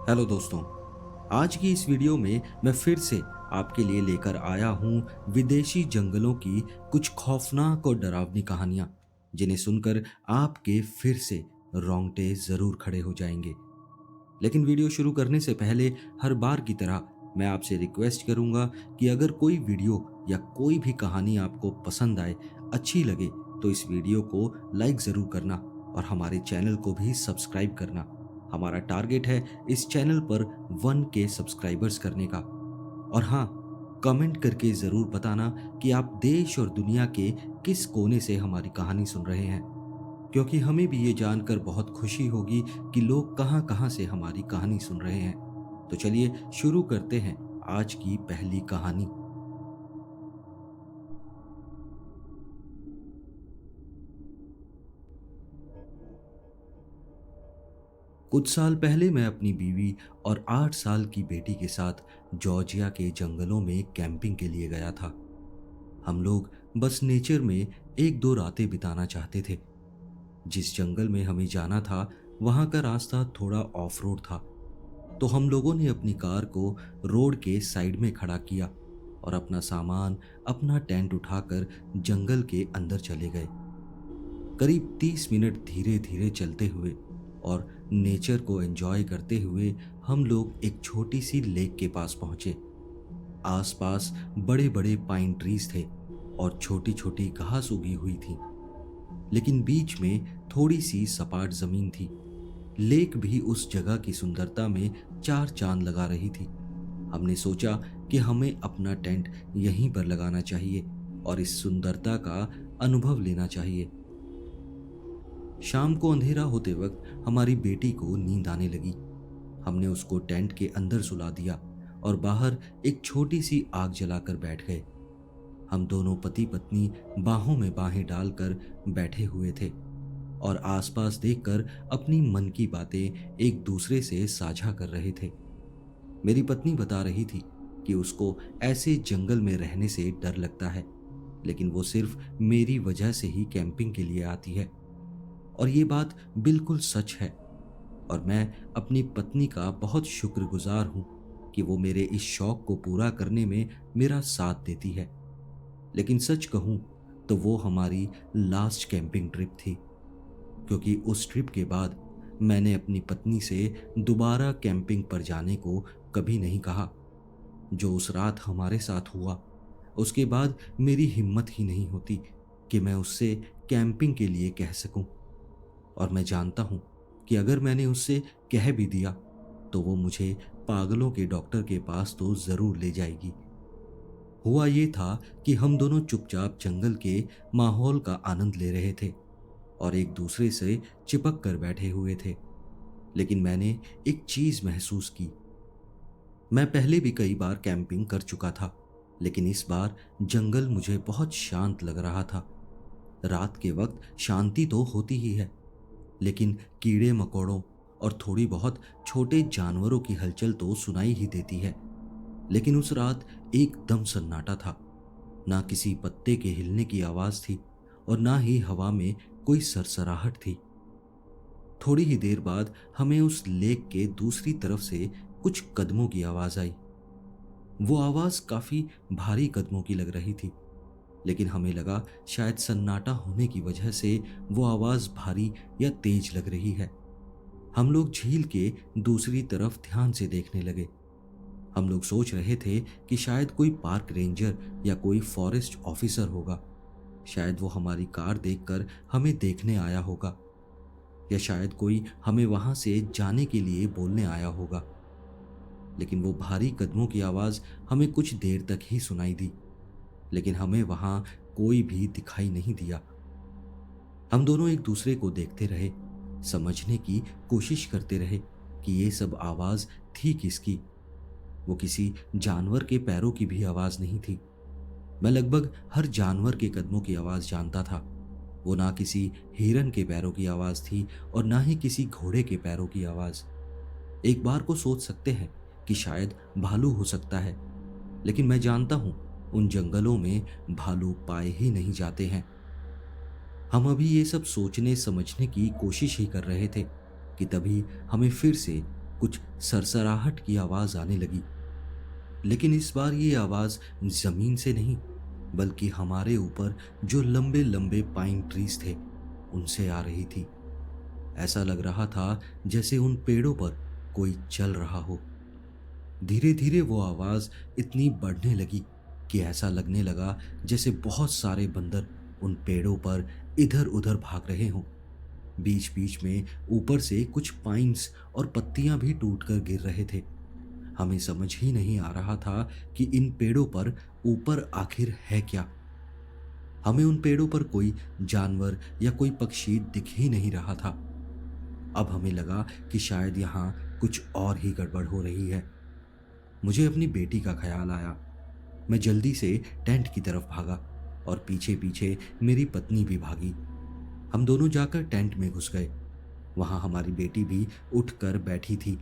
Hello दोस्तों। आज की इस वीडियो में मैं फिर से आपके लिए लेकर आया हूं विदेशी जंगलों की कुछ खौफनाक और डरावनी कहानियां, जिन्हें सुनकर आपके फिर से रोंगटे जरूर खड़े हो जाएंगे। लेकिन वीडियो शुरू करने से पहले हर बार की तरह मैं आपसे रिक्वेस्ट करूंगा कि अगर कोई वीडियो या कोई भी कहानी आपको पसंद आए, अच्छी लगे, तो इस वीडियो को लाइक ज़रूर करना और हमारे चैनल को भी सब्सक्राइब करना। हमारा टारगेट है इस चैनल पर 1K सब्सक्राइबर्स करने का। और हाँ, कमेंट करके ज़रूर बताना कि आप देश और दुनिया के किस कोने से हमारी कहानी सुन रहे हैं, क्योंकि हमें भी ये जानकर बहुत खुशी होगी कि लोग कहाँ कहाँ से हमारी कहानी सुन रहे हैं। तो चलिए शुरू करते हैं आज की पहली कहानी। कुछ साल पहले मैं अपनी बीवी और 8 साल की बेटी के साथ जॉर्जिया के जंगलों में कैंपिंग के लिए गया था। हम लोग बस नेचर में एक दो रातें बिताना चाहते थे। जिस जंगल में हमें जाना था, वहां का रास्ता थोड़ा ऑफ रोड था, तो हम लोगों ने अपनी कार को रोड के साइड में खड़ा किया और अपना सामान, अपना टेंट उठाकर जंगल के अंदर चले गए। करीब 30 मिनट धीरे धीरे चलते हुए और नेचर को एंजॉय करते हुए हम लोग एक छोटी सी लेक के पास पहुंचे। आसपास बड़े बड़े पाइन ट्रीज थे और छोटी छोटी घास उगी हुई थी, लेकिन बीच में थोड़ी सी सपाट जमीन थी। लेक भी उस जगह की सुंदरता में चार चांद लगा रही थी। हमने सोचा कि हमें अपना टेंट यहीं पर लगाना चाहिए और इस सुंदरता का अनुभव लेना चाहिए। शाम को अंधेरा होते वक्त हमारी बेटी को नींद आने लगी। हमने उसको टेंट के अंदर सुला दिया और बाहर एक छोटी सी आग जलाकर बैठ गए। हम दोनों पति पत्नी बाहों में बाहें डालकर बैठे हुए थे और आसपास देखकर अपनी मन की बातें एक दूसरे से साझा कर रहे थे। मेरी पत्नी बता रही थी कि उसको ऐसे जंगल में रहने से डर लगता है, लेकिन वो सिर्फ मेरी वजह से ही कैंपिंग के लिए आती है। और ये बात बिल्कुल सच है, और मैं अपनी पत्नी का बहुत शुक्रगुजार हूं कि वो मेरे इस शौक को पूरा करने में मेरा साथ देती है। लेकिन सच कहूं तो वो हमारी लास्ट कैंपिंग ट्रिप थी, क्योंकि उस ट्रिप के बाद मैंने अपनी पत्नी से दोबारा कैंपिंग पर जाने को कभी नहीं कहा। जो उस रात हमारे साथ हुआ, उसके बाद मेरी हिम्मत ही नहीं होती कि मैं उससे कैंपिंग के लिए कह सकूं। और मैं जानता हूं कि अगर मैंने उससे कह भी दिया तो वो मुझे पागलों के डॉक्टर के पास तो जरूर ले जाएगी। हुआ ये था कि हम दोनों चुपचाप जंगल के माहौल का आनंद ले रहे थे और एक दूसरे से चिपक कर बैठे हुए थे। लेकिन मैंने एक चीज महसूस की। मैं पहले भी कई बार कैंपिंग कर चुका था, लेकिन इस बार जंगल मुझे बहुत शांत लग रहा था। रात के वक्त शांति तो होती ही है, लेकिन कीड़े मकोड़ों और थोड़ी बहुत छोटे जानवरों की हलचल तो सुनाई ही देती है। लेकिन उस रात एकदम सन्नाटा था। ना किसी पत्ते के हिलने की आवाज थी और ना ही हवा में कोई सरसराहट थी। थोड़ी ही देर बाद हमें उस लेक के दूसरी तरफ से कुछ कदमों की आवाज आई। वो आवाज काफी भारी कदमों की लग रही थी, लेकिन हमें लगा शायद सन्नाटा होने की वजह से वो आवाज भारी या तेज लग रही है। हम लोग झील के दूसरी तरफ ध्यान से देखने लगे। हम लोग सोच रहे थे कि शायद कोई पार्क रेंजर या कोई फॉरेस्ट ऑफिसर होगा। शायद वो हमारी कार देखकर हमें देखने आया होगा, या शायद कोई हमें वहां से जाने के लिए बोलने आया होगा। लेकिन वो भारी कदमों की आवाज हमें कुछ देर तक ही सुनाई दी, लेकिन हमें वहां कोई भी दिखाई नहीं दिया। हम दोनों एक दूसरे को देखते रहे, समझने की कोशिश करते रहे कि ये सब आवाज थी किसकी। वो किसी जानवर के पैरों की भी आवाज नहीं थी। मैं लगभग हर जानवर के कदमों की आवाज जानता था। वो ना किसी हिरन के पैरों की आवाज थी और ना ही किसी घोड़े के पैरों की आवाज। एक बार को सोच सकते हैं कि शायद भालू हो सकता है, लेकिन मैं जानता हूं उन जंगलों में भालू पाए ही नहीं जाते हैं। हम अभी ये सब सोचने समझने की कोशिश ही कर रहे थे कि तभी हमें फिर से कुछ सरसराहट की आवाज आने लगी। लेकिन इस बार ये आवाज जमीन से नहीं, बल्कि हमारे ऊपर जो लंबे लंबे पाइन ट्रीज थे उनसे आ रही थी। ऐसा लग रहा था जैसे उन पेड़ों पर कोई चल रहा हो। धीरे धीरे वो आवाज इतनी बढ़ने लगी कि ऐसा लगने लगा जैसे बहुत सारे बंदर उन पेड़ों पर इधर उधर भाग रहे हों। बीच बीच में ऊपर से कुछ पाइन्स और पत्तियां भी टूटकर गिर रहे थे। हमें समझ ही नहीं आ रहा था कि इन पेड़ों पर ऊपर आखिर है क्या। हमें उन पेड़ों पर कोई जानवर या कोई पक्षी दिख ही नहीं रहा था। अब हमें लगा कि शायद यहाँ कुछ और ही गड़बड़ हो रही है। मुझे अपनी बेटी का ख्याल आया। मैं जल्दी से टेंट की तरफ भागा और पीछे पीछे मेरी पत्नी भी भागी। हम दोनों जाकर टेंट में घुस गए। वहां हमारी बेटी भी उठकर बैठी थी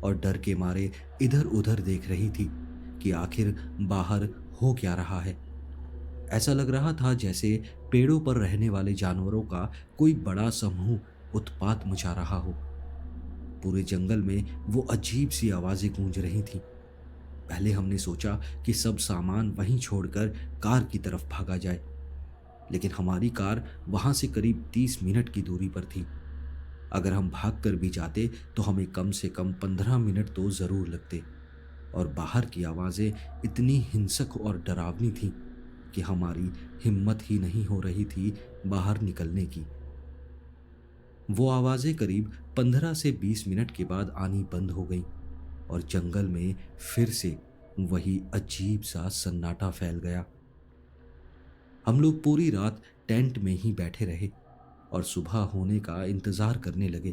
और डर के मारे इधर उधर देख रही थी कि आखिर बाहर हो क्या रहा है। ऐसा लग रहा था जैसे पेड़ों पर रहने वाले जानवरों का कोई बड़ा समूह उत्पात मचा रहा हो। पूरे जंगल में वो अजीब सी आवाजें गूंज रही थीं। पहले हमने सोचा कि सब सामान वहीं छोड़कर कार की तरफ भागा जाए, लेकिन हमारी कार वहां से करीब 30 मिनट की दूरी पर थी। अगर हम भागकर भी जाते तो हमें कम से कम 15 मिनट तो जरूर लगते। और बाहर की आवाजें इतनी हिंसक और डरावनी थीं कि हमारी हिम्मत ही नहीं हो रही थी बाहर निकलने की। वो आवाजें करीब 15 से 20 मिनट के बाद आनी बंद हो गईं और जंगल में फिर से वही अजीब सा सन्नाटा फैल गया। हम लोग पूरी रात टेंट में ही बैठे रहे और सुबह होने का इंतजार करने लगे।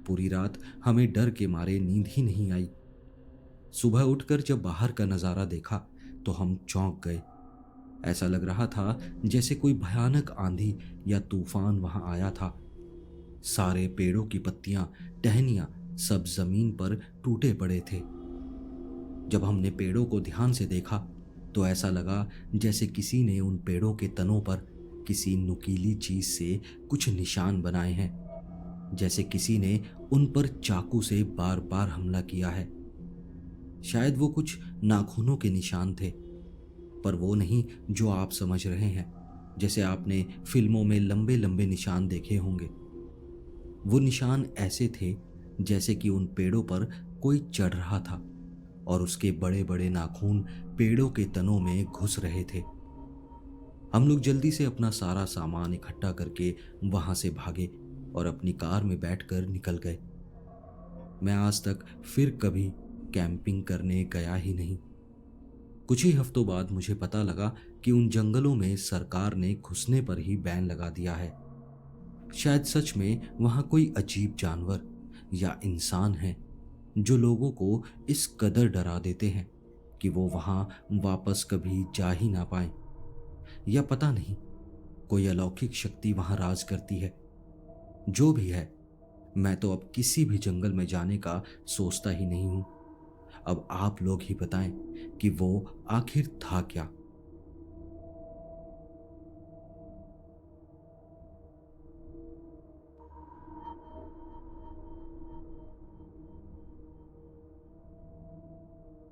पूरी रात हमें डर के मारे नींद ही नहीं आई। सुबह उठकर जब बाहर का नजारा देखा तो हम चौंक गए। ऐसा लग रहा था जैसे कोई भयानक आंधी या तूफान वहां आया था। सारे पेड़ों की पत्तियां, टहनियां सब जमीन पर टूटे पड़े थे। जब हमने पेड़ों को ध्यान से देखा तो ऐसा लगा जैसे किसी ने उन पेड़ों के तनों पर किसी नुकीली चीज से कुछ निशान बनाए हैं, जैसे किसी ने उन पर चाकू से बार बार हमला किया है। शायद वो कुछ नाखूनों के निशान थे, पर वो नहीं जो आप समझ रहे हैं, जैसे आपने फिल्मों में लंबे लंबे निशान देखे होंगे। वो निशान ऐसे थे जैसे कि उन पेड़ों पर कोई चढ़ रहा था और उसके बड़े बड़े नाखून पेड़ों के तनों में घुस रहे थे। हम लोग जल्दी से अपना सारा सामान इकट्ठा करके वहां से भागे और अपनी कार में बैठकर निकल गए। मैं आज तक फिर कभी कैंपिंग करने गया ही नहीं। कुछ ही हफ्तों बाद मुझे पता लगा कि उन जंगलों में सरकार ने घुसने पर ही बैन लगा दिया है। शायद सच में वहां कोई अजीब जानवर या इंसान है जो लोगों को इस कदर डरा देते हैं कि वो वहां वापस कभी जा ही ना पाए। या पता नहीं, कोई अलौकिक शक्ति वहां राज करती है। जो भी है, मैं तो अब किसी भी जंगल में जाने का सोचता ही नहीं हूं। अब आप लोग ही बताएं कि वो आखिर था क्या।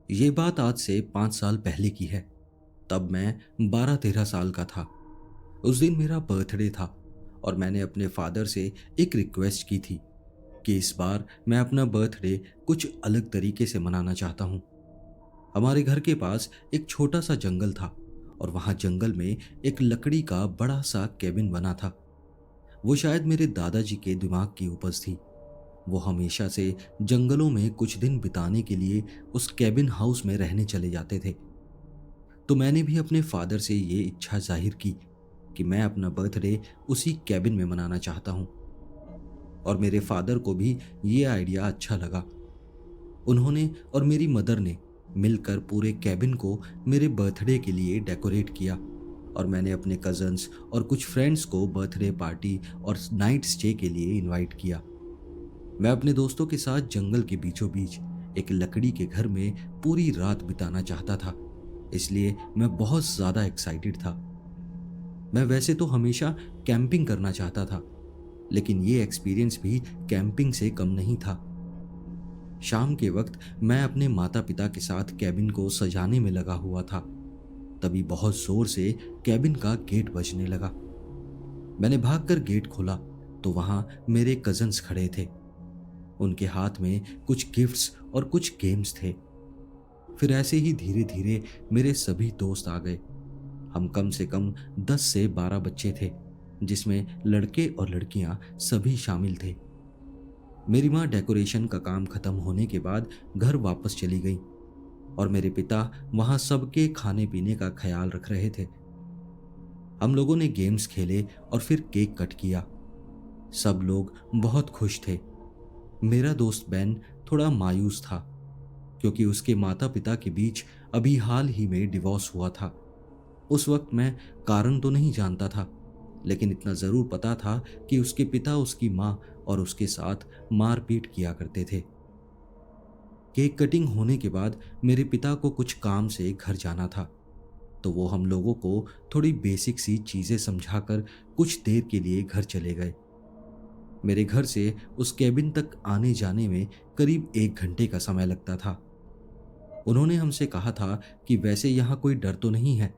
ये बात आज से 5 साल पहले की है। तब मैं 12-13 साल का था। उस दिन मेरा बर्थडे था और मैंने अपने फादर से एक रिक्वेस्ट की थी कि इस बार मैं अपना बर्थडे कुछ अलग तरीके से मनाना चाहता हूँ। हमारे घर के पास एक छोटा सा जंगल था और वहाँ जंगल में एक लकड़ी का बड़ा सा केबिन बना था। वो शायद मेरे दादाजी के दिमाग की उपज थी। वो हमेशा से जंगलों में कुछ दिन बिताने के लिए उस केबिन हाउस में रहने चले जाते थे। तो मैंने भी अपने फादर से ये इच्छा जाहिर की कि मैं अपना बर्थडे उसी कैबिन में मनाना चाहता हूँ। और मेरे फादर को भी ये आइडिया अच्छा लगा। उन्होंने और मेरी मदर ने मिलकर पूरे कैबिन को मेरे बर्थडे के लिए डेकोरेट किया और मैंने अपने कजन्स और कुछ फ्रेंड्स को बर्थडे पार्टी और नाइट स्टे के लिए इनवाइट किया। मैं अपने दोस्तों के साथ जंगल के बीचों बीच एक लकड़ी के घर में पूरी रात बिताना चाहता था, इसलिए मैं बहुत ज़्यादा एक्साइटेड था। मैं वैसे तो हमेशा कैंपिंग करना चाहता था, लेकिन ये एक्सपीरियंस भी कैंपिंग से कम नहीं था। शाम के वक्त मैं अपने माता पिता के साथ कैबिन को सजाने में लगा हुआ था। तभी बहुत जोर से कैबिन का गेट बजने लगा। मैंने भागकर गेट खोला तो वहां मेरे कजन्स खड़े थे। उनके हाथ में कुछ गिफ्ट्स और कुछ गेम्स थे। फिर ऐसे ही धीरे धीरे मेरे सभी दोस्त आ गए। हम कम से कम 10 से 12 बच्चे थे, जिसमें लड़के और लड़कियां सभी शामिल थे। मेरी माँ डेकोरेशन का काम खत्म होने के बाद घर वापस चली गई और मेरे पिता वहां सबके खाने पीने का ख्याल रख रहे थे। हम लोगों ने गेम्स खेले और फिर केक कट किया। सब लोग बहुत खुश थे। मेरा दोस्त बेन थोड़ा मायूस था, क्योंकि उसके माता पिता के बीच अभी हाल ही में डिवोर्स हुआ था। उस वक्त मैं कारण तो नहीं जानता था, लेकिन इतना जरूर पता था कि उसके पिता उसकी माँ और उसके साथ मारपीट किया करते थे। केक कटिंग होने के बाद मेरे पिता को कुछ काम से घर जाना था, तो वो हम लोगों को थोड़ी बेसिक सी चीजें समझाकर कुछ देर के लिए घर चले गए। मेरे घर से उस कैबिन तक आने जाने में करीब 1 घंटे का समय लगता था। उन्होंने हमसे कहा था कि वैसे यहाँ कोई डर तो नहीं है,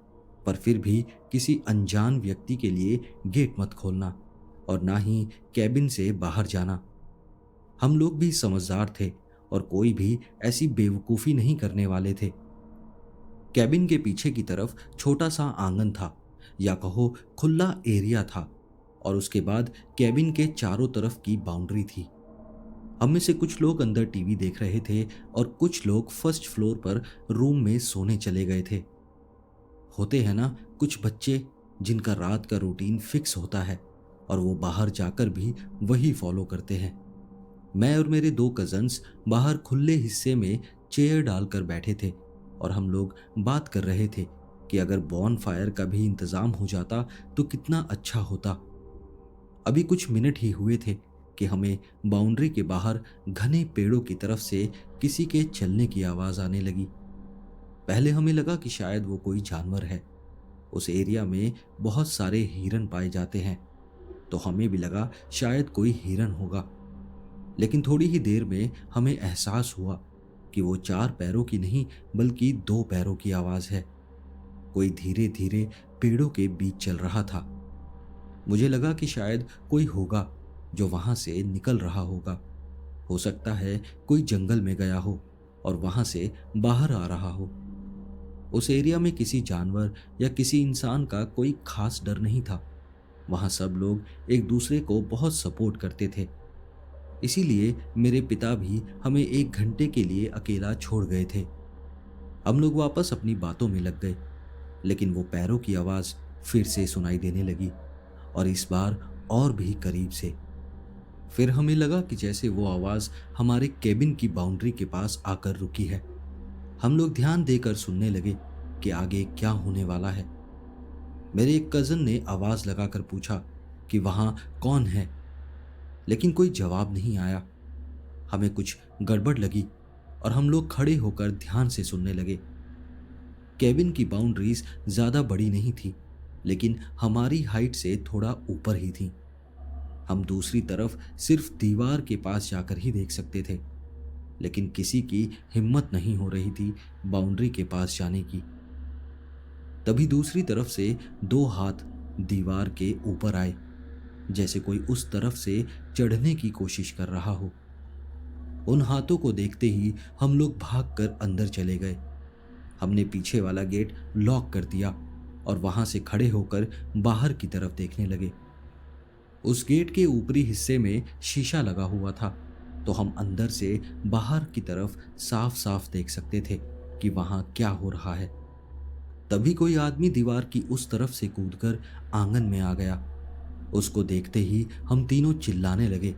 पर फिर भी किसी अनजान व्यक्ति के लिए गेट मत खोलना और ना ही कैबिन से बाहर जाना। हम लोग भी समझदार थे और कोई भी ऐसी बेवकूफ़ी नहीं करने वाले थे। कैबिन के पीछे की तरफ छोटा सा आंगन था, या कहो खुला एरिया था, और उसके बाद कैबिन के चारों तरफ की बाउंड्री थी। हम में से कुछ लोग अंदर टीवी देख रहे थे और कुछ लोग फर्स्ट फ्लोर पर रूम में सोने चले गए थे। होते हैं ना कुछ बच्चे जिनका रात का रूटीन फिक्स होता है और वो बाहर जाकर भी वही फॉलो करते हैं। मैं और मेरे 2 कजन्स बाहर खुले हिस्से में चेयर डालकर बैठे थे और हम लोग बात कर रहे थे कि अगर बॉन फायर का भी इंतजाम हो जाता तो कितना अच्छा होता। अभी कुछ मिनट ही हुए थे कि हमें बाउंड्री के बाहर घने पेड़ों की तरफ से किसी के चलने की आवाज आने लगी। पहले हमें लगा कि शायद वो कोई जानवर है। उस एरिया में बहुत सारे हिरन पाए जाते हैं, तो हमें भी लगा शायद कोई हिरन होगा। लेकिन थोड़ी ही देर में हमें एहसास हुआ कि वो 4 पैरों की नहीं बल्कि 2 पैरों की आवाज है। कोई धीरे धीरे पेड़ों के बीच चल रहा था। मुझे लगा कि शायद कोई होगा जो वहां से निकल रहा होगा। हो सकता है कोई जंगल में गया हो और वहां से बाहर आ रहा हो। उस एरिया में किसी जानवर या किसी इंसान का कोई खास डर नहीं था। वहां सब लोग एक दूसरे को बहुत सपोर्ट करते थे। इसीलिए मेरे पिता भी हमें 1 घंटे के लिए अकेला छोड़ गए थे। हम लोग वापस अपनी बातों में लग गए, लेकिन वो पैरों की आवाज फिर से सुनाई देने लगी, और इस बार और भी करीब से। फिर हमें लगा कि जैसे वो आवाज हमारे केबिन की बाउंड्री के पास आकर रुकी है। हम लोग ध्यान देकर सुनने लगे कि आगे क्या होने वाला है। मेरे एक कजन ने आवाज लगाकर पूछा कि वहां कौन है, लेकिन कोई जवाब नहीं आया। हमें कुछ गड़बड़ लगी और हम लोग खड़े होकर ध्यान से सुनने लगे। केबिन की बाउंड्रीज ज्यादा बड़ी नहीं थी, लेकिन हमारी हाइट से थोड़ा ऊपर ही थी। हम दूसरी तरफ सिर्फ दीवार के पास जाकर ही देख सकते थे, लेकिन किसी की हिम्मत नहीं हो रही थी बाउंड्री के पास जाने की। तभी दूसरी तरफ से 2 हाथ दीवार के ऊपर आए, जैसे कोई उस तरफ से चढ़ने की कोशिश कर रहा हो। उन हाथों को देखते ही हम लोग भागकर अंदर चले गए। हमने पीछे वाला गेट लॉक कर दिया और वहां से खड़े होकर बाहर की तरफ देखने लगे। उस गेट के ऊपरी हिस्से में शीशा लगा हुआ था, तो हम अंदर से बाहर की तरफ साफ साफ देख सकते थे कि वहां क्या हो रहा है। तभी कोई आदमी दीवार की उस तरफ से कूदकर आंगन में आ गया। उसको देखते ही हम तीनों चिल्लाने लगे।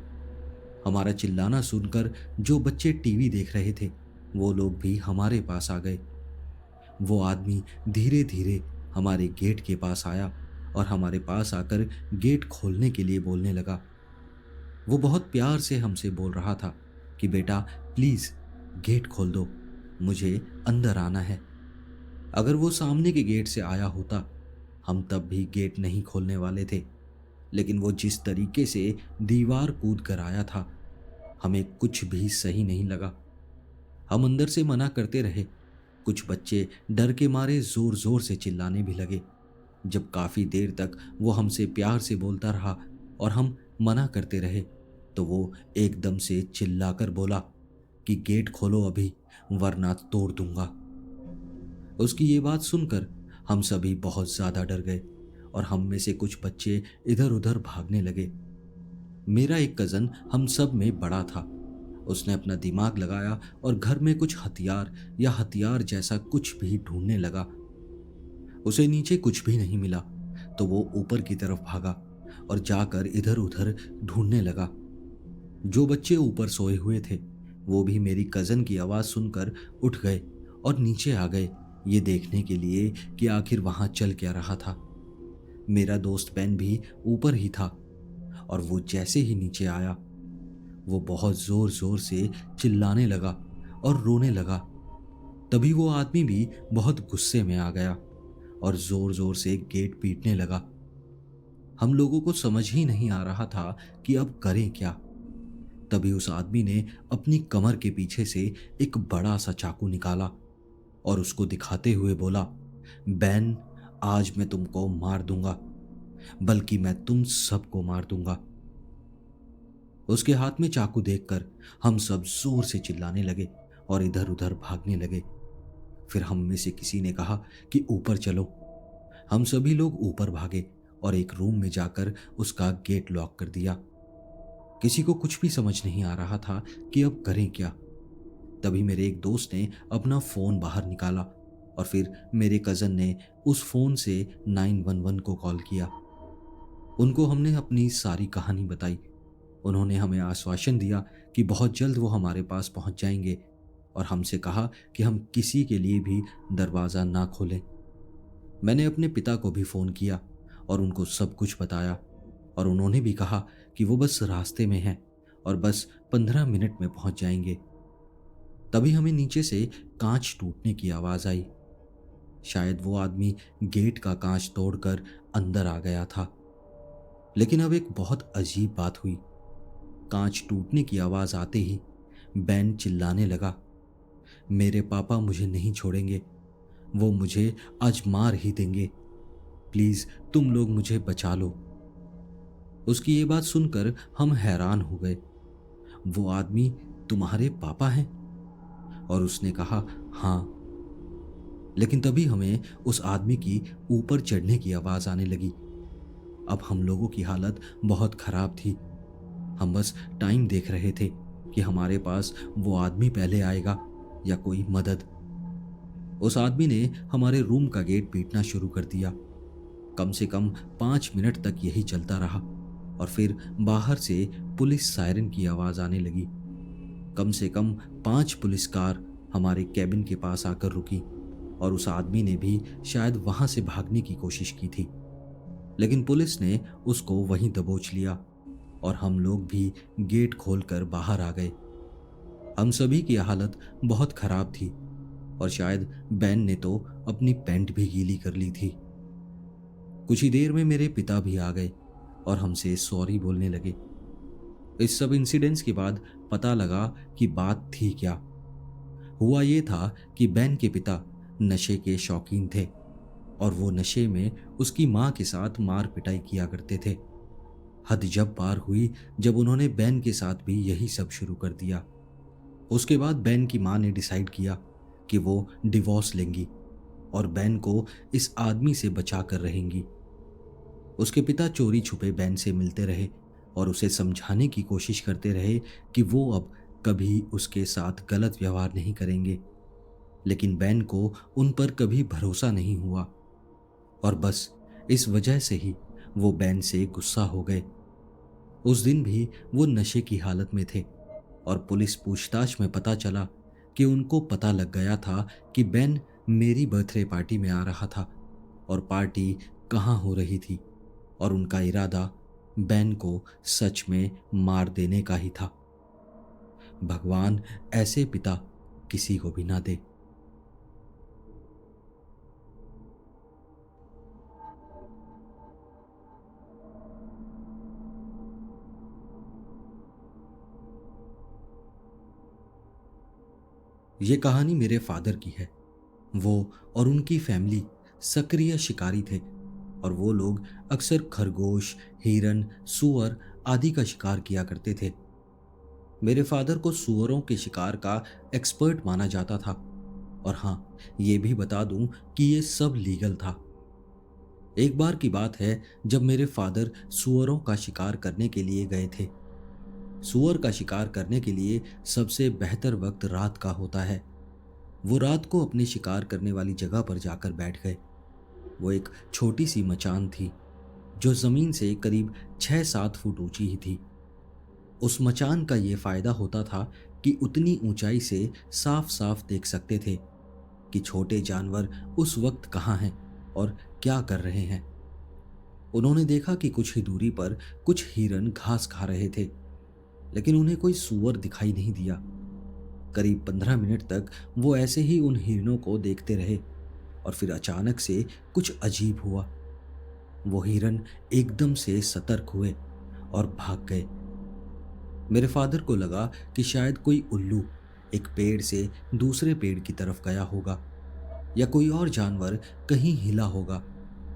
हमारा चिल्लाना सुनकर जो बच्चे टीवी देख रहे थे वो लोग भी हमारे पास आ गए। वो आदमी धीरे धीरे हमारे गेट के पास आया और हमारे पास आकर गेट खोलने के लिए बोलने लगा। वो बहुत प्यार से हमसे बोल रहा था कि बेटा प्लीज गेट खोल दो, मुझे अंदर आना है। अगर वो सामने के गेट से आया होता हम तब भी गेट नहीं खोलने वाले थे, लेकिन वो जिस तरीके से दीवार कूद कर आया था हमें कुछ भी सही नहीं लगा। हम अंदर से मना करते रहे। कुछ बच्चे डर के मारे जोर जोर से चिल्लाने भी लगे। जब काफी देर तक वो हमसे प्यार से बोलता रहा और हम मना करते रहे, तो वो एकदम से चिल्लाकर बोला कि गेट खोलो अभी, वरना तोड़ दूंगा। उसकी ये बात सुनकर हम सभी बहुत ज्यादा डर गए और हम में से कुछ बच्चे इधर उधर भागने लगे। मेरा एक कजन हम सब में बड़ा था। उसने अपना दिमाग लगाया और घर में कुछ हथियार या हथियार जैसा कुछ भी ढूंढने लगा। उसे नीचे कुछ भी नहीं मिला, तो वो ऊपर की तरफ भागा और जाकर इधर उधर ढूंढने लगा। जो बच्चे ऊपर सोए हुए थे, वो भी मेरी कजन की आवाज सुनकर उठ गए और नीचे आ गए, ये देखने के लिए कि आखिर वहां चल क्या रहा था। मेरा दोस्त बेन भी ऊपर ही था और वो जैसे ही नीचे आया, वो बहुत जोर जोर से चिल्लाने लगा और रोने लगा। तभी वो आदमी भी बहुत गुस्से में आ गया और जोर जोर से गेट पीटने लगा। हम लोगों को समझ ही नहीं आ रहा था कि अब करें क्या। तभी उस आदमी ने अपनी कमर के पीछे से एक बड़ा सा चाकू निकाला और उसको दिखाते हुए बोला, बैन, आज मैं तुमको मार दूंगा, बल्कि मैं तुम सबको मार दूंगा। उसके हाथ में चाकू देखकर हम सब जोर से चिल्लाने लगे और इधर उधर भागने लगे। फिर हम में से किसी ने कहा कि ऊपर चलो। हम सभी लोग ऊपर भागे और एक रूम में जाकर उसका गेट लॉक कर दिया। किसी को कुछ भी समझ नहीं आ रहा था कि अब करें क्या। तभी मेरे एक दोस्त ने अपना फोन बाहर निकाला और फिर मेरे कजन ने उस फोन से 911 को कॉल किया। उनको हमने अपनी सारी कहानी बताई। उन्होंने हमें आश्वासन दिया कि बहुत जल्द वो हमारे पास पहुंच जाएंगे और हमसे कहा कि हम किसी के लिए भी दरवाज़ा ना खोलें। मैंने अपने पिता को भी फ़ोन किया और उनको सब कुछ बताया और उन्होंने भी कहा कि वो बस रास्ते में हैं और बस 15 मिनट में पहुंच जाएंगे। तभी हमें नीचे से कांच टूटने की आवाज़ आई। शायद वो आदमी गेट का कांच तोड़कर अंदर आ गया था। लेकिन अब एक बहुत अजीब बात हुई। कांच टूटने की आवाज़ आते ही बैन चिल्लाने लगा, मेरे पापा मुझे नहीं छोड़ेंगे, वो मुझे आज मार ही देंगे, प्लीज तुम लोग मुझे बचा लो। उसकी ये बात सुनकर हम हैरान हो गए। वो आदमी तुम्हारे पापा हैं? और उसने कहा, हाँ। लेकिन तभी हमें उस आदमी की ऊपर चढ़ने की आवाज आने लगी। अब हम लोगों की हालत बहुत खराब थी। हम बस टाइम देख रहे थे कि हमारे पास वो आदमी पहले आएगा या कोई मदद। उस आदमी ने हमारे रूम का गेट पीटना शुरू कर दिया। कम से कम 5 मिनट तक यही चलता रहा और फिर बाहर से पुलिस सायरन की आवाज आने लगी। कम से कम 5 पुलिस कार हमारे कैबिन के पास आकर रुकी और उस आदमी ने भी शायद वहां से भागने की कोशिश की थी, लेकिन पुलिस ने उसको वहीं दबोच लिया और हम लोग भी गेट खोलकर बाहर आ गए। हम सभी की हालत बहुत खराब थी और शायद बैन ने तो अपनी पैंट भी गीली कर ली थी। कुछ ही देर में मेरे पिता भी आ गए और हमसे सॉरी बोलने लगे। इस सब इंसिडेंट्स के बाद पता लगा कि बात थी क्या। हुआ ये था कि बैन के पिता नशे के शौकीन थे और वो नशे में उसकी माँ के साथ मार पिटाई किया करते थे। हद जब पार हुई जब उन्होंने बैन के साथ भी यही सब शुरू कर दिया। उसके बाद बैन की माँ ने डिसाइड किया कि वो डिवोर्स लेंगी और बैन को इस आदमी से बचा कर रहेंगी। उसके पिता चोरी छुपे बैन से मिलते रहे और उसे समझाने की कोशिश करते रहे कि वो अब कभी उसके साथ गलत व्यवहार नहीं करेंगे, लेकिन बैन को उन पर कभी भरोसा नहीं हुआ और बस इस वजह से ही वो बैन से गुस्सा हो गए। उस दिन भी वो नशे की हालत में थे और पुलिस पूछताछ में पता चला कि उनको पता लग गया था कि बैन मेरी बर्थडे पार्टी में आ रहा था और पार्टी कहाँ हो रही थी और उनका इरादा बैन को सच में मार देने का ही था। भगवान ऐसे पिता किसी को भी ना दे। ये कहानी मेरे फादर की है। वो और उनकी फैमिली सक्रिय शिकारी थे और वो लोग अक्सर खरगोश, हिरन, सूअर आदि का शिकार किया करते थे। मेरे फादर को सूअरों के शिकार का एक्सपर्ट माना जाता था। और हाँ, ये भी बता दूं कि ये सब लीगल था। एक बार की बात है जब मेरे फादर सूअरों का शिकार करने के लिए गए थे। सूअर का शिकार करने के लिए सबसे बेहतर वक्त रात का होता है। वो रात को अपने शिकार करने वाली जगह पर जाकर बैठ गए। वो एक छोटी सी मचान थी जो जमीन से करीब 6-7 फुट ऊंची ही थी। उस मचान का ये फायदा होता था कि उतनी ऊंचाई से साफ साफ देख सकते थे कि छोटे जानवर उस वक्त कहाँ हैं और क्या कर रहे हैं। उन्होंने देखा कि कुछ ही दूरी पर कुछ हिरन घास खा रहे थे, लेकिन उन्हें कोई सूअर दिखाई नहीं दिया। करीब 15 मिनट तक वो ऐसे ही उन हिरनों को देखते रहे और फिर अचानक से कुछ अजीब हुआ। वो हिरन एकदम से सतर्क हुए और भाग गए। मेरे फादर को लगा कि शायद कोई उल्लू एक पेड़ से दूसरे पेड़ की तरफ गया होगा या कोई और जानवर कहीं हिला होगा,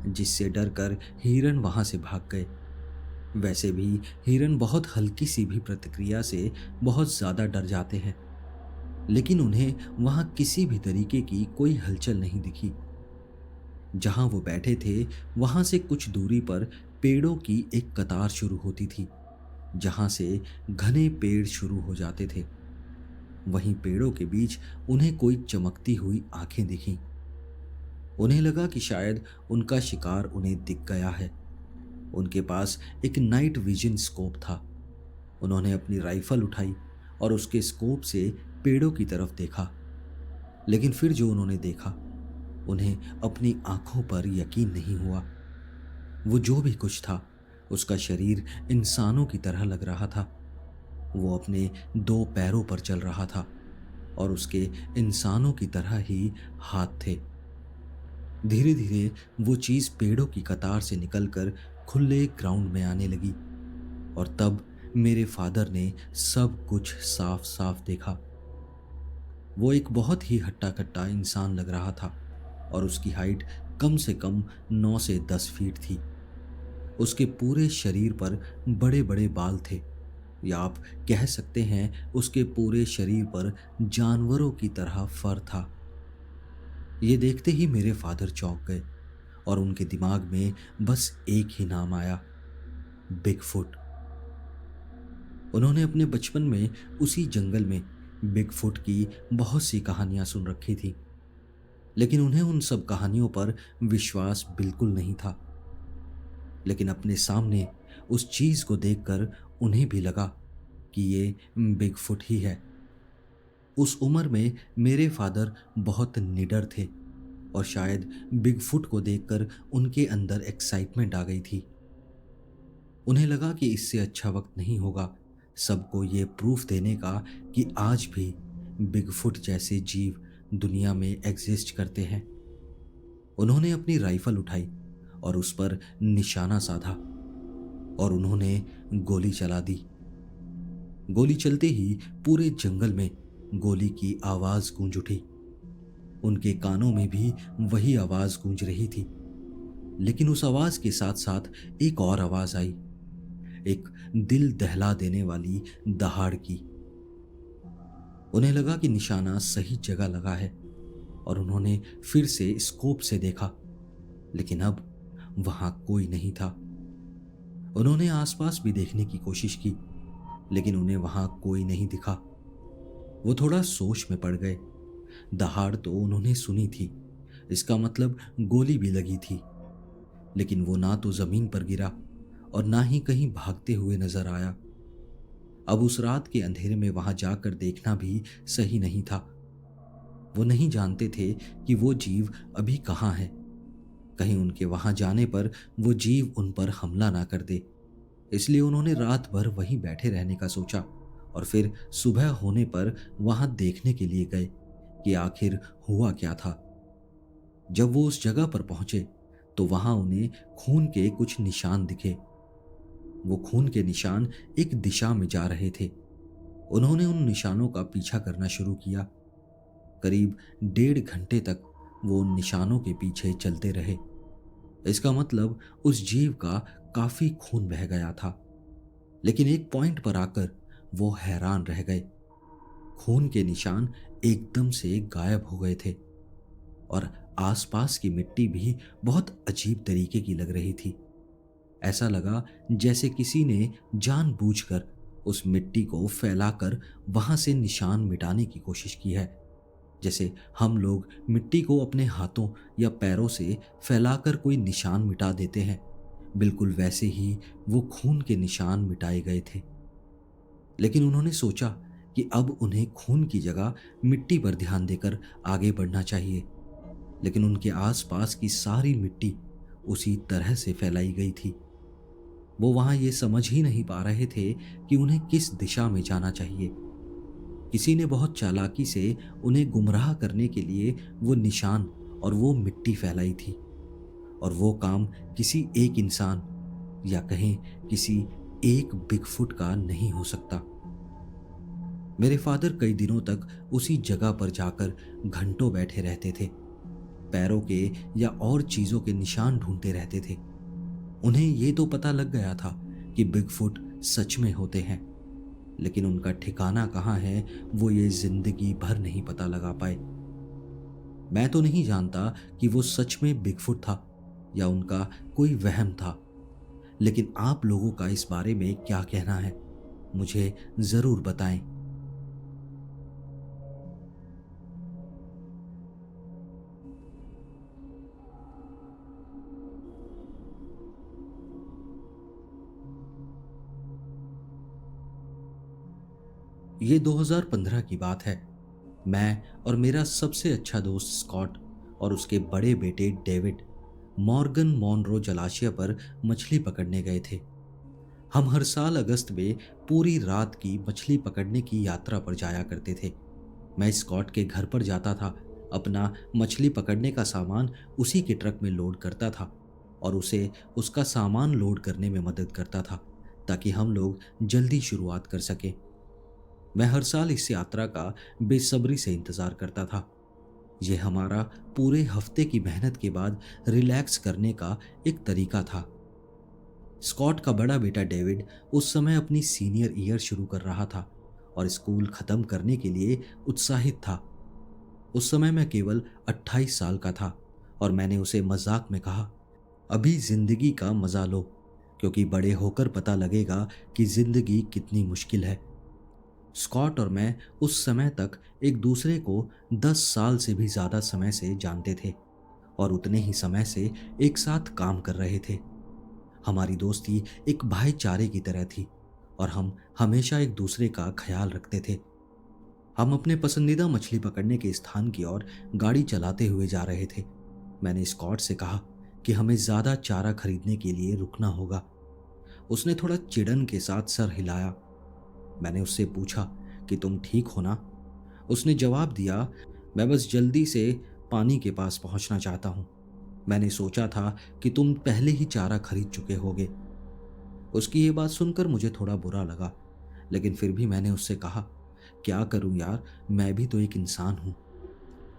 जिससे डरकर हिरन वहां से भाग गए। वैसे भी हिरन बहुत हल्की सी भी प्रतिक्रिया से बहुत ज्यादा डर जाते हैं, लेकिन उन्हें वहां किसी भी तरीके की कोई हलचल नहीं दिखी। जहां वो बैठे थे वहां से कुछ दूरी पर पेड़ों की एक कतार शुरू होती थी, जहां से घने पेड़ शुरू हो जाते थे। वहीं पेड़ों के बीच उन्हें कोई चमकती हुई आंखें दिखीं। उन्हें लगा कि शायद उनका शिकार उन्हें दिख गया है। उनके पास एक नाइट विजन स्कोप था। उन्होंने अपनी राइफल उठाई और उसके स्कोप से पेड़ों की तरफ देखा, लेकिन फिर जो उन्होंने देखा उन्हें अपनी आंखों पर यकीन नहीं हुआ। वो जो भी कुछ था उसका शरीर इंसानों की तरह लग रहा था। वो अपने 2 पैरों पर चल रहा था और उसके इंसानों की तरह ही हाथ थे। धीरे धीरे वो चीज पेड़ों की कतार से निकलकर खुले ग्राउंड में आने लगी और तब मेरे फादर ने सब कुछ साफ साफ देखा। वो एक बहुत ही हट्टा कट्टा इंसान लग रहा था और उसकी हाइट कम से कम 9 से 10 फीट थी। उसके पूरे शरीर पर बड़े बड़े बाल थे, या आप कह सकते हैं उसके पूरे शरीर पर जानवरों की तरह फर था। ये देखते ही मेरे फादर चौंक गए और उनके दिमाग में बस एक ही नाम आया, बिगफुट। उन्होंने अपने बचपन में उसी जंगल में बिगफुट की बहुत सी कहानियां सुन रखी थी, लेकिन उन्हें उन सब कहानियों पर विश्वास बिल्कुल नहीं था। लेकिन अपने सामने उस चीज को देखकर उन्हें भी लगा कि ये बिगफुट ही है। उस उम्र में मेरे फादर बहुत निडर थे और शायद बिगफुट को देखकर उनके अंदर एक्साइटमेंट आ गई थी। उन्हें लगा कि इससे अच्छा वक्त नहीं होगा सबको ये प्रूफ देने का कि आज भी बिगफुट जैसे जीव दुनिया में एग्जिस्ट करते हैं। उन्होंने अपनी राइफल उठाई और उस पर निशाना साधा और उन्होंने गोली चला दी। गोली चलते ही पूरे जंगल में गोली की आवाज गूंज उठी। उनके कानों में भी वही आवाज गूंज रही थी, लेकिन उस आवाज के साथ साथ एक और आवाज आई, एक दिल दहला देने वाली दहाड़ की। उन्हें लगा कि निशाना सही जगह लगा है और उन्होंने फिर से स्कोप से देखा, लेकिन अब वहां कोई नहीं था। उन्होंने आसपास भी देखने की कोशिश की, लेकिन उन्हें वहां कोई नहीं दिखा। वो थोड़ा सोच में पड़ गए। दहाड़ तो उन्होंने सुनी थी, इसका मतलब गोली भी लगी थी, लेकिन वो ना तो जमीन पर गिरा और ना ही कहीं भागते हुए नजर आया। अब उस रात के अंधेरे में वहां जाकर देखना भी सही नहीं था। वो नहीं जानते थे कि वो जीव अभी कहाँ है। कहीं उनके वहां जाने पर वो जीव उन पर हमला ना कर दे, इसलिए उन्होंने रात भर वहीं बैठे रहने का सोचा और फिर सुबह होने पर वहां देखने के लिए गए कि आखिर हुआ क्या था। जब वो उस जगह पर पहुंचे तो वहां उन्हें खून के कुछ निशान दिखे। वो खून के निशान एक दिशा में जा रहे थे। उन्होंने उन निशानों का पीछा करना शुरू किया। करीब 1.5 घंटे तक वो उन निशानों के पीछे चलते रहे। इसका मतलब उस जीव का काफी खून बह गया था। लेकिन एक पॉइंट पर आकर वो हैरान रह गए। खून के निशान एकदम से गायब हो गए थे और आसपास की मिट्टी भी बहुत अजीब तरीके की लग रही थी। ऐसा लगा जैसे किसी ने जानबूझकर उस मिट्टी को फैलाकर वहां से निशान मिटाने की कोशिश की है। जैसे हम लोग मिट्टी को अपने हाथों या पैरों से फैलाकर कोई निशान मिटा देते हैं, बिल्कुल वैसे ही वो खून के निशान मिटाए गए थे। लेकिन उन्होंने सोचा कि अब उन्हें खून की जगह मिट्टी पर ध्यान देकर आगे बढ़ना चाहिए। लेकिन उनके आसपास की सारी मिट्टी उसी तरह से फैलाई गई थी। वो वहां ये समझ ही नहीं पा रहे थे कि उन्हें किस दिशा में जाना चाहिए। किसी ने बहुत चालाकी से उन्हें गुमराह करने के लिए वो निशान और वो मिट्टी फैलाई थी, और वो काम किसी एक इंसान या कहें किसी एक बिगफुट का नहीं हो सकता। मेरे फादर कई दिनों तक उसी जगह पर जाकर घंटों बैठे रहते थे, पैरों के या और चीजों के निशान ढूंढते रहते थे। उन्हें ये तो पता लग गया था कि बिगफुट सच में होते हैं, लेकिन उनका ठिकाना कहाँ है वो ये जिंदगी भर नहीं पता लगा पाए। मैं तो नहीं जानता कि वो सच में बिगफुट था या उनका कोई वहम था, लेकिन आप लोगों का इस बारे में क्या कहना है, मुझे जरूर बताएं। ये 2015 की बात है। मैं और मेरा सबसे अच्छा दोस्त स्कॉट और उसके बड़े बेटे डेविड मॉर्गन मॉनरो जलाशय पर मछली पकड़ने गए थे। हम हर साल अगस्त में पूरी रात की मछली पकड़ने की यात्रा पर जाया करते थे। मैं स्कॉट के घर पर जाता था, अपना मछली पकड़ने का सामान उसी के ट्रक में लोड करता था और उसे उसका सामान लोड करने में मदद करता था ताकि हम लोग जल्दी शुरुआत कर सकें। मैं हर साल इस यात्रा का बेसब्री से इंतजार करता था। यह हमारा पूरे हफ्ते की मेहनत के बाद रिलैक्स करने का एक तरीका था। स्कॉट का बड़ा बेटा डेविड उस समय अपनी सीनियर ईयर शुरू कर रहा था और स्कूल खत्म करने के लिए उत्साहित था। उस समय मैं केवल 28 साल का था और मैंने उसे मजाक में कहा, अभी जिंदगी का मजा लो, क्योंकि बड़े होकर पता लगेगा कि जिंदगी कितनी मुश्किल है। स्कॉट और मैं उस समय तक एक दूसरे को 10 साल से भी ज्यादा समय से जानते थे और उतने ही समय से एक साथ काम कर रहे थे। हमारी दोस्ती एक भाईचारे की तरह थी और हम हमेशा एक दूसरे का ख्याल रखते थे। हम अपने पसंदीदा मछली पकड़ने के स्थान की ओर गाड़ी चलाते हुए जा रहे थे। मैंने स्कॉट से कहा कि हमें ज्यादा चारा खरीदने के लिए रुकना होगा। उसने थोड़ा चिढ़न के साथ सर हिलाया। मैंने उससे पूछा कि तुम ठीक हो ना? उसने जवाब दिया, मैं बस जल्दी से पानी के पास पहुंचना चाहता हूं। मैंने सोचा था कि तुम पहले ही चारा खरीद चुके होगे। उसकी ये बात सुनकर मुझे थोड़ा बुरा लगा, लेकिन फिर भी मैंने उससे कहा, क्या करूं यार, मैं भी तो एक इंसान हूं।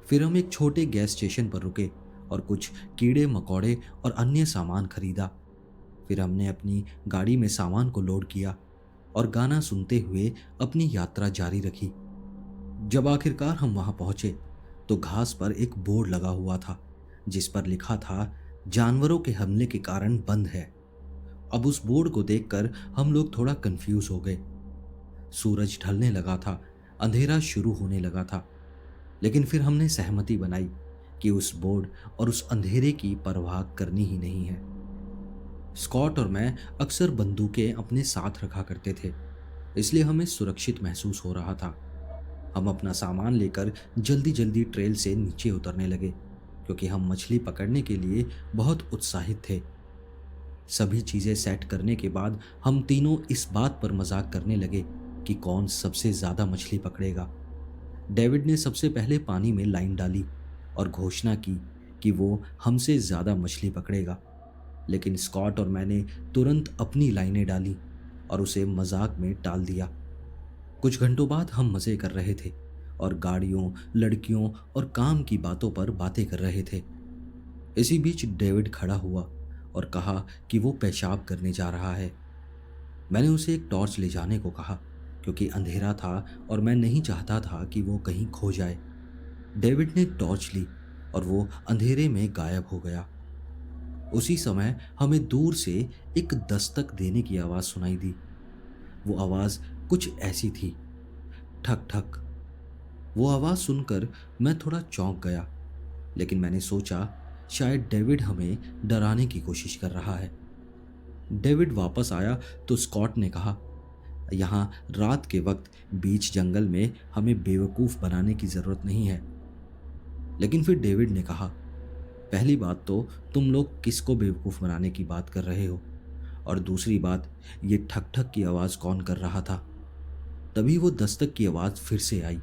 फिर हम एक छोटे गैस स्टेशन पर रुके और कुछ कीड़े मकोड़े और अन्य सामान खरीदा। फिर हमने अपनी गाड़ी में सामान को लोड किया और गाना सुनते हुए अपनी यात्रा जारी रखी। जब आखिरकार हम वहां पहुंचे तो घास पर एक बोर्ड लगा हुआ था जिस पर लिखा था, जानवरों के हमले के कारण बंद है। अब उस बोर्ड को देखकर हम लोग थोड़ा कंफ्यूज हो गए। सूरज ढलने लगा था, अंधेरा शुरू होने लगा था, लेकिन फिर हमने सहमति बनाई कि उस बोर्ड और उस अंधेरे की परवाह करनी ही नहीं है। स्कॉट और मैं अक्सर बंदूकें अपने साथ रखा करते थे, इसलिए हमें सुरक्षित महसूस हो रहा था। हम अपना सामान लेकर जल्दी जल्दी ट्रेल से नीचे उतरने लगे क्योंकि हम मछली पकड़ने के लिए बहुत उत्साहित थे। सभी चीजें सेट करने के बाद हम तीनों इस बात पर मजाक करने लगे कि कौन सबसे ज्यादा मछली पकड़ेगा। डेविड ने सबसे पहले पानी में लाइन डाली और घोषणा की कि वो हमसे ज्यादा मछली पकड़ेगा, लेकिन स्कॉट और मैंने तुरंत अपनी लाइनें डाली और उसे मजाक में टाल दिया। कुछ घंटों बाद हम मजे कर रहे थे और गाड़ियों, लड़कियों और काम की बातों पर बातें कर रहे थे। इसी बीच डेविड खड़ा हुआ और कहा कि वो पेशाब करने जा रहा है। मैंने उसे एक टॉर्च ले जाने को कहा क्योंकि अंधेरा था और मैं नहीं चाहता था कि वो कहीं खो जाए। डेविड ने टॉर्च ली और वो अंधेरे में गायब हो गया। उसी समय हमें दूर से एक दस्तक देने की आवाज सुनाई दी। वो आवाज कुछ ऐसी थी, ठक ठक। वो आवाज सुनकर मैं थोड़ा चौंक गया, लेकिन मैंने सोचा शायद डेविड हमें डराने की कोशिश कर रहा है। डेविड वापस आया तो स्कॉट ने कहा, यहाँ रात के वक्त बीच जंगल में हमें बेवकूफ बनाने की जरूरत नहीं है। लेकिन फिर डेविड ने कहा, पहली बात तो तुम लोग किसको बेवकूफ बनाने की बात कर रहे हो, और दूसरी बात, ये ठक ठक की आवाज कौन कर रहा था। तभी वो दस्तक की आवाज फिर से आई,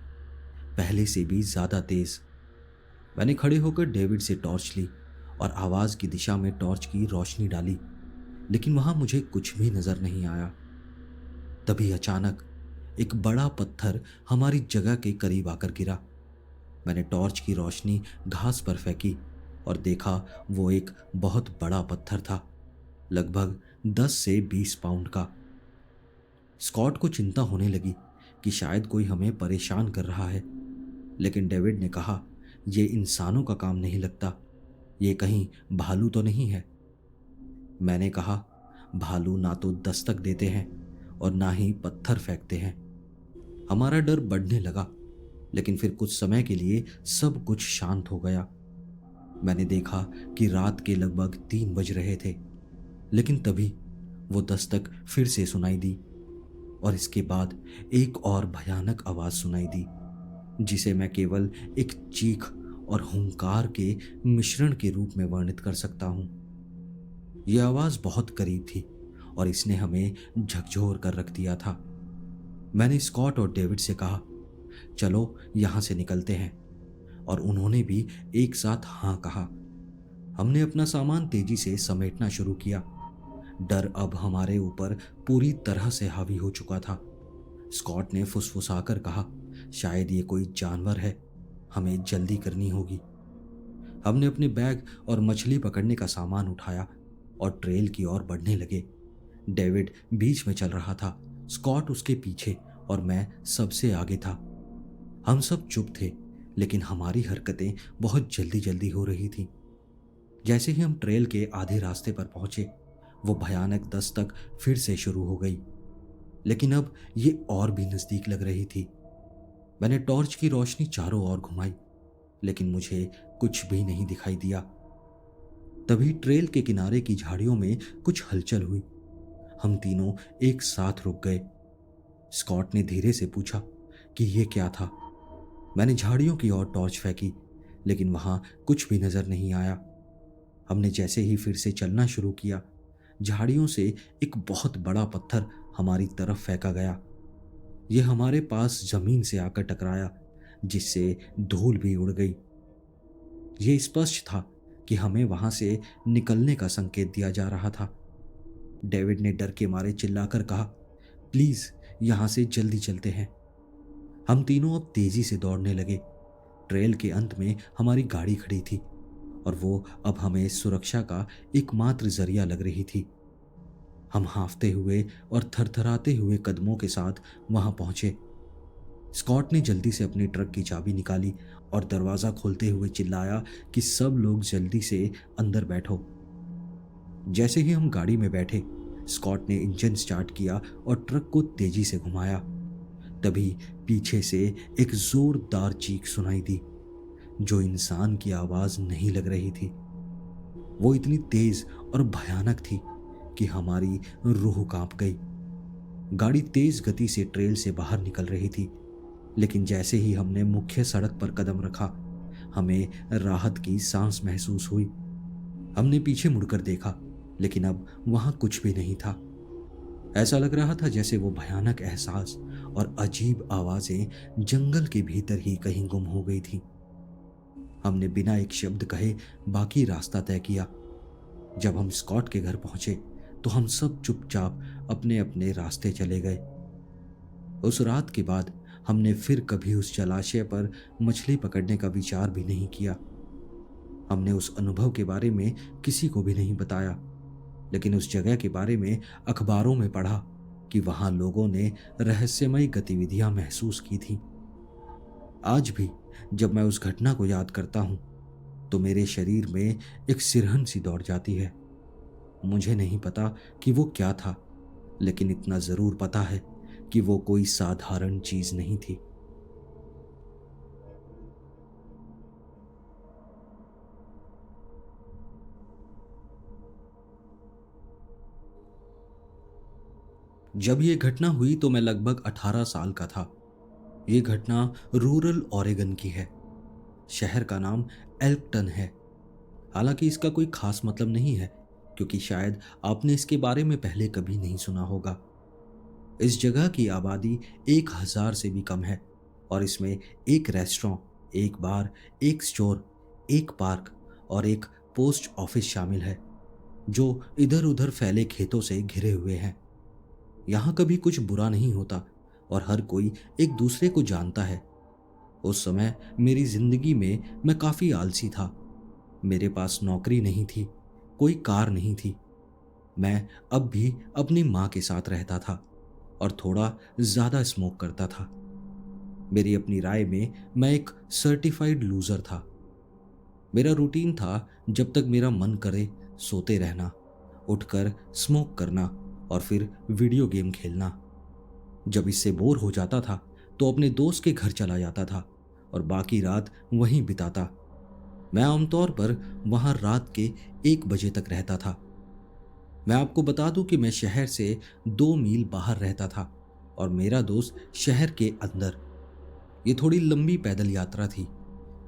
पहले से भी ज्यादा तेज। मैंने खड़े होकर डेविड से टॉर्च ली और आवाज की दिशा में टॉर्च की रोशनी डाली, लेकिन वहां मुझे कुछ भी नजर नहीं आया। तभी अचानक एक बड़ा पत्थर हमारी जगह के करीब आकर गिरा। मैंने टॉर्च की रोशनी घास पर फेंकी और देखा वो एक बहुत बड़ा पत्थर था, लगभग 10 से 20 पाउंड का। स्कॉट को चिंता होने लगी कि शायद कोई हमें परेशान कर रहा है, लेकिन डेविड ने कहा, यह इंसानों का काम नहीं लगता, ये कहीं भालू तो नहीं है। मैंने कहा, भालू ना तो दस्तक देते हैं और ना ही पत्थर फेंकते हैं। हमारा डर बढ़ने लगा, लेकिन फिर कुछ समय के लिए सब कुछ शांत हो गया। मैंने देखा कि रात के लगभग 3 बज रहे थे, लेकिन तभी वो दस्तक फिर से सुनाई दी और इसके बाद एक और भयानक आवाज सुनाई दी, जिसे मैं केवल एक चीख और हुंकार के मिश्रण के रूप में वर्णित कर सकता हूं। यह आवाज बहुत करीब थी और इसने हमें झकझोर कर रख दिया था। मैंने स्कॉट और डेविड से कहा, चलो यहां से निकलते हैं, और उन्होंने भी एक साथ हाँ कहा। हमने अपना सामान तेजी से समेटना शुरू किया। डर अब हमारे ऊपर पूरी तरह से हावी हो चुका था। स्कॉट ने फुसफुसाकर कहा, शायद ये कोई जानवर है, हमें जल्दी करनी होगी। हमने अपने बैग और मछली पकड़ने का सामान उठाया और ट्रेल की ओर बढ़ने लगे। डेविड बीच में चल रहा था, स्कॉट उसके पीछे और मैं सबसे आगे था। हम सब चुप थे, लेकिन हमारी हरकतें बहुत जल्दी जल्दी हो रही थी। जैसे ही हम ट्रेल के आधे रास्ते पर पहुंचे, वो भयानक दस्तक फिर से शुरू हो गई, लेकिन अब ये और भी नजदीक लग रही थी। मैंने टॉर्च की रोशनी चारों ओर घुमाई, लेकिन मुझे कुछ भी नहीं दिखाई दिया। तभी ट्रेल के किनारे की झाड़ियों में कुछ हलचल हुई। हम तीनों एक साथ रुक गए। स्कॉट ने धीरे से पूछा कि यह क्या था। मैंने झाड़ियों की ओर टॉर्च फेंकी, लेकिन वहां कुछ भी नजर नहीं आया। हमने जैसे ही फिर से चलना शुरू किया, झाड़ियों से एक बहुत बड़ा पत्थर हमारी तरफ फेंका गया। यह हमारे पास जमीन से आकर टकराया, जिससे धूल भी उड़ गई। यह स्पष्ट था कि हमें वहां से निकलने का संकेत दिया जा रहा था। डेविड ने डर के मारे चिल्लाकर कहा, प्लीज यहां से जल्दी चलते हैं। हम तीनों अब तेजी से दौड़ने लगे। ट्रेल के अंत में हमारी गाड़ी खड़ी थी और वो अब हमें सुरक्षा का एकमात्र जरिया लग रही थी। हम हांफते हुए और थरथराते हुए कदमों के साथ वहां पहुंचे। स्कॉट ने जल्दी से अपनी ट्रक की चाबी निकाली और दरवाजा खोलते हुए चिल्लाया कि सब लोग जल्दी से अंदर बैठो। जैसे ही हम गाड़ी में बैठे, स्कॉट ने इंजन स्टार्ट किया और ट्रक को तेजी से घुमाया। तभी पीछे से एक जोरदार चीख सुनाई दी, जो इंसान की आवाज नहीं लग रही थी। वो इतनी तेज और भयानक थी कि हमारी रूह कांप गई। गाड़ी तेज गति से ट्रेल से बाहर निकल रही थी, लेकिन जैसे ही हमने मुख्य सड़क पर कदम रखा, हमें राहत की सांस महसूस हुई। हमने पीछे मुड़कर देखा, लेकिन अब वहां कुछ भी नहीं था। ऐसा लग रहा था जैसे वो भयानक एहसास और अजीब आवाजें जंगल के भीतर ही कहीं गुम हो गई थी। हमने बिना एक शब्द कहे बाकी रास्ता तय किया। जब हम स्कॉट के घर पहुंचे तो हम सब चुपचाप अपने अपने रास्ते चले गए। उस रात के बाद हमने फिर कभी उस जलाशय पर मछली पकड़ने का विचार भी नहीं किया। हमने उस अनुभव के बारे में किसी को भी नहीं बताया, लेकिन उस जगह के बारे में अखबारों में पढ़ा कि वहां लोगों ने रहस्यमयी गतिविधियां महसूस की थीं। आज भी जब मैं उस घटना को याद करता हूं, तो मेरे शरीर में एक सिरहन सी दौड़ जाती है। मुझे नहीं पता कि वो क्या था, लेकिन इतना जरूर पता है कि वो कोई साधारण चीज नहीं थी। जब ये घटना हुई तो मैं लगभग 18 साल का था। ये घटना रूरल ओरेगन की है। शहर का नाम एल्कटन है। हालांकि इसका कोई खास मतलब नहीं है, क्योंकि शायद आपने इसके बारे में पहले कभी नहीं सुना होगा। इस जगह की आबादी 1000 से भी कम है, और इसमें एक रेस्टोरेंट, एक बार, एक स्टोर, एक पार्क और एक पोस्ट ऑफिस शामिल है, जो इधर उधर फैले खेतों से घिरे हुए हैं। यहाँ कभी कुछ बुरा नहीं होता और हर कोई एक दूसरे को जानता है। उस समय मेरी जिंदगी में मैं काफी आलसी था। मेरे पास नौकरी नहीं थी, कोई कार नहीं थी। मैं अब भी अपनी माँ के साथ रहता था और थोड़ा ज्यादा स्मोक करता था। मेरी अपनी राय में मैं एक सर्टिफाइड लूजर था। मेरा रूटीन था, जब तक मेरा मन करे सोते रहना, उठकर स्मोक करना और फिर वीडियो गेम खेलना। जब इससे बोर हो जाता था तो अपने दोस्त के घर चला जाता था और बाकी रात वहीं बिताता। मैं आमतौर पर वहां रात के 1 बजे तक रहता था। मैं आपको बता दूं कि मैं शहर से 2 मील बाहर रहता था और मेरा दोस्त शहर के अंदर। ये थोड़ी लंबी पैदल यात्रा थी,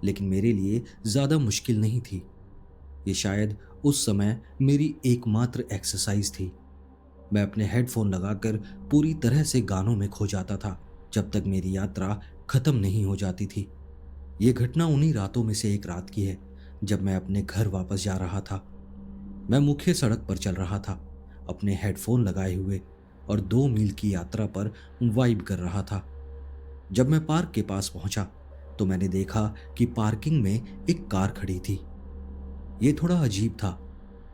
लेकिन मेरे लिए ज्यादा मुश्किल नहीं थी। ये शायद उस समय मेरी एकमात्र एक्सरसाइज थी। मैं अपने हेडफोन लगाकर पूरी तरह से गानों में खो जाता था, जब तक मेरी यात्रा खत्म नहीं हो जाती थी। ये घटना उन्हीं रातों में से एक रात की है, जब मैं अपने घर वापस जा रहा था। मैं मुख्य सड़क पर चल रहा था, अपने हेडफोन लगाए हुए, और 2 मील की यात्रा पर वाइब कर रहा था। जब मैं पार्क के पास पहुंचा तो मैंने देखा कि पार्किंग में एक कार खड़ी थी। ये थोड़ा अजीब था,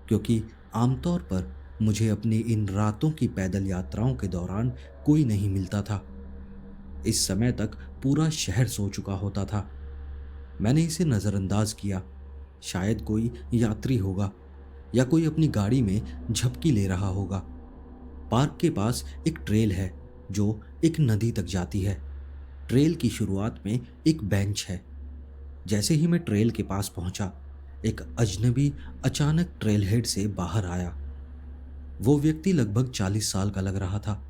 क्योंकि आमतौर पर मुझे अपनी इन रातों की पैदल यात्राओं के दौरान कोई नहीं मिलता था। इस समय तक पूरा शहर सो चुका होता था। मैंने इसे नजरअंदाज किया। शायद कोई यात्री होगा या कोई अपनी गाड़ी में झपकी ले रहा होगा। पार्क के पास एक ट्रेल है जो एक नदी तक जाती है। ट्रेल की शुरुआत में एक बेंच है। जैसे ही मैं ट्रेल के पास पहुंचा, एक अजनबी अचानक ट्रेल हेड से बाहर आया। वो व्यक्ति लगभग 40 साल का लग रहा था।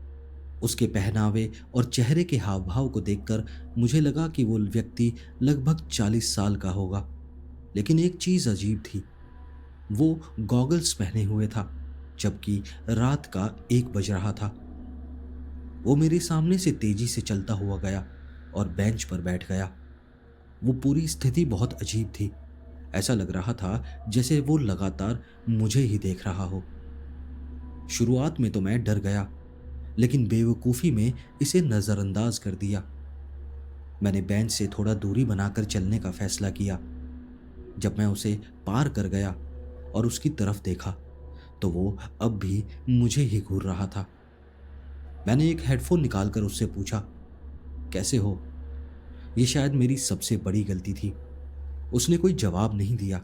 उसके पहनावे और चेहरे के हाव भाव को देखकर मुझे लगा कि वो व्यक्ति लगभग 40 साल का होगा। लेकिन एक चीज अजीब थी, वो गॉगल्स पहने हुए था, जबकि रात का 1 बज रहा था। वो मेरे सामने से तेजी से चलता हुआ गया और बेंच पर बैठ गया। वो पूरी स्थिति बहुत अजीब थी। ऐसा लग रहा था जैसे वो लगातार मुझे ही देख रहा हो। शुरुआत में तो मैं डर गया, लेकिन बेवकूफ़ी में इसे नज़रअंदाज कर दिया। मैंने बेंच से थोड़ा दूरी बनाकर चलने का फैसला किया। जब मैं उसे पार कर गया और उसकी तरफ देखा, तो वो अब भी मुझे ही घूर रहा था। मैंने एक हेडफोन निकालकर उससे पूछा, कैसे हो? ये शायद मेरी सबसे बड़ी गलती थी। उसने कोई जवाब नहीं दिया।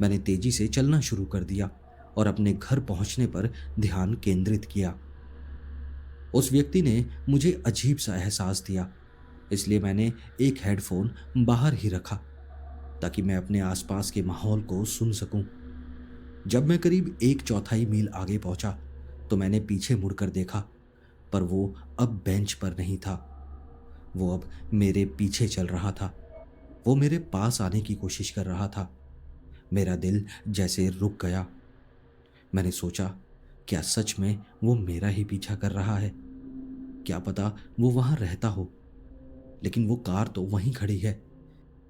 मैंने तेजी से चलना शुरू कर दिया और अपने घर पहुंचने पर ध्यान केंद्रित किया। उस व्यक्ति ने मुझे अजीब सा एहसास दिया, इसलिए मैंने एक हेडफोन बाहर ही रखा ताकि मैं अपने आसपास के माहौल को सुन सकूं। जब मैं करीब 1/4 मील आगे पहुंचा तो मैंने पीछे मुड़कर देखा, पर वो अब बेंच पर नहीं था। वो अब मेरे पीछे चल रहा था। वो मेरे पास आने की कोशिश कर रहा था। मेरा दिल जैसे रुक गया। मैंने सोचा, क्या सच में वो मेरा ही पीछा कर रहा है? क्या पता वो वहां रहता हो, लेकिन वो कार तो वहीं खड़ी है।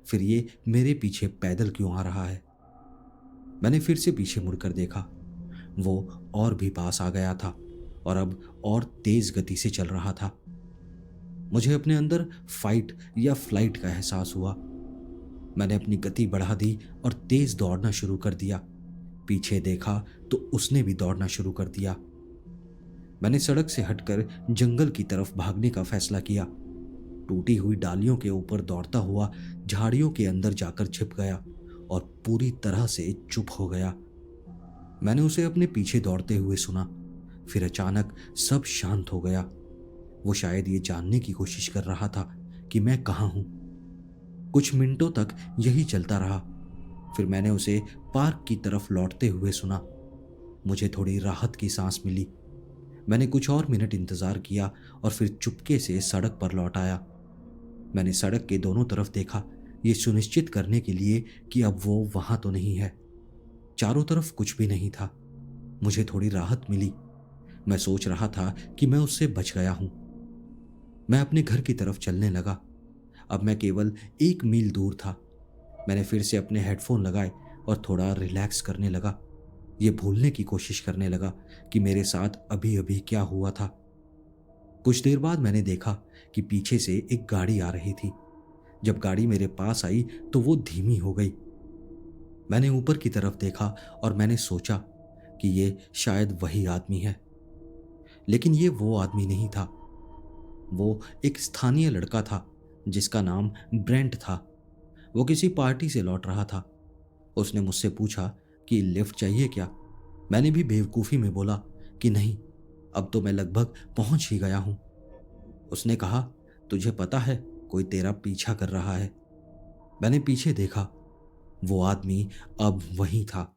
फिर ये मेरे पीछे पैदल क्यों आ रहा है? मैंने फिर से पीछे मुड़कर देखा। वो और भी पास आ गया था और अब और तेज गति से चल रहा था। मुझे अपने अंदर फाइट या फ्लाइट का एहसास हुआ। मैंने अपनी गति बढ़ा दी और तेज दौड़ना शुरू कर दिया। पीछे देखा तो उसने भी दौड़ना शुरू कर दिया। मैंने सड़क से हटकर जंगल की तरफ भागने का फैसला किया। टूटी हुई डालियों के ऊपर दौड़ता हुआ झाड़ियों के अंदर जाकर छिप गया और पूरी तरह से चुप हो गया। मैंने उसे अपने पीछे दौड़ते हुए सुना। फिर अचानक सब शांत हो गया। वो शायद ये जानने की कोशिश कर रहा था कि मैं कहाँ हूं। कुछ मिनटों तक यही चलता रहा। फिर मैंने उसे पार्क की तरफ लौटते हुए सुना। मुझे थोड़ी राहत की सांस मिली। मैंने कुछ और मिनट इंतजार किया और फिर चुपके से सड़क पर लौट आया। मैंने सड़क के दोनों तरफ देखा, ये सुनिश्चित करने के लिए कि अब वो वहां तो नहीं है। चारों तरफ कुछ भी नहीं था। मुझे थोड़ी राहत मिली। मैं सोच रहा था कि मैं उससे बच गया हूं। मैं अपने घर की तरफ चलने लगा। अब मैं केवल 1 मील दूर था। मैंने फिर से अपने हेडफोन लगाए और थोड़ा रिलैक्स करने लगा। ये भूलने की कोशिश करने लगा कि मेरे साथ अभी अभी क्या हुआ था। कुछ देर बाद मैंने देखा कि पीछे से एक गाड़ी आ रही थी। जब गाड़ी मेरे पास आई तो वो धीमी हो गई। मैंने ऊपर की तरफ देखा और मैंने सोचा कि ये शायद वही आदमी है। लेकिन ये वो आदमी नहीं था। वो एक स्थानीय लड़का था जिसका नाम ब्रेंट था। वो किसी पार्टी से लौट रहा था। उसने मुझसे पूछा कि लिफ्ट चाहिए क्या। मैंने भी बेवकूफ़ी में बोला कि नहीं, अब तो मैं लगभग पहुंच ही गया हूं। उसने कहा, तुझे पता है कोई तेरा पीछा कर रहा है। मैंने पीछे देखा। वो आदमी अब वहीं था।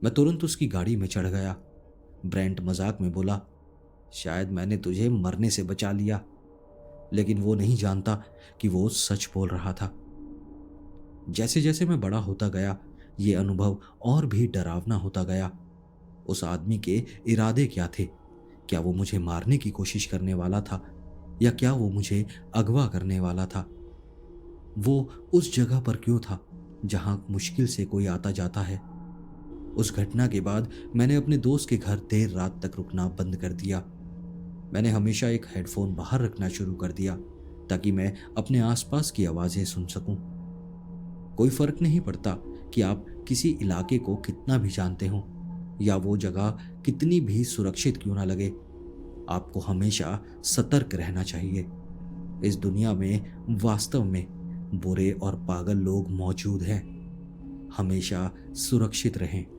मैं तुरंत उसकी गाड़ी में चढ़ गया। ब्रेंट मजाक में बोला, शायद मैंने तुझे मरने से बचा लिया। लेकिन वो नहीं जानता कि वो सच बोल रहा था। जैसे जैसे मैं बड़ा होता गया, ये अनुभव और भी डरावना होता गया। उस आदमी के इरादे क्या थे? क्या वो मुझे मारने की कोशिश करने वाला था या क्या वो मुझे अगवा करने वाला था? वो उस जगह पर क्यों था जहां मुश्किल से कोई आता जाता है? उस घटना के बाद मैंने अपने दोस्त के घर देर रात तक रुकना बंद कर दिया। मैंने हमेशा एक हेडफोन बाहर रखना शुरू कर दिया ताकि मैं अपने आसपास की आवाजें सुन सकूं। कोई फर्क नहीं पड़ता कि आप किसी इलाके को कितना भी जानते हो या वो जगह कितनी भी सुरक्षित क्यों ना लगे, आपको हमेशा सतर्क रहना चाहिए। इस दुनिया में वास्तव में बुरे और पागल लोग मौजूद हैं। हमेशा सुरक्षित रहें।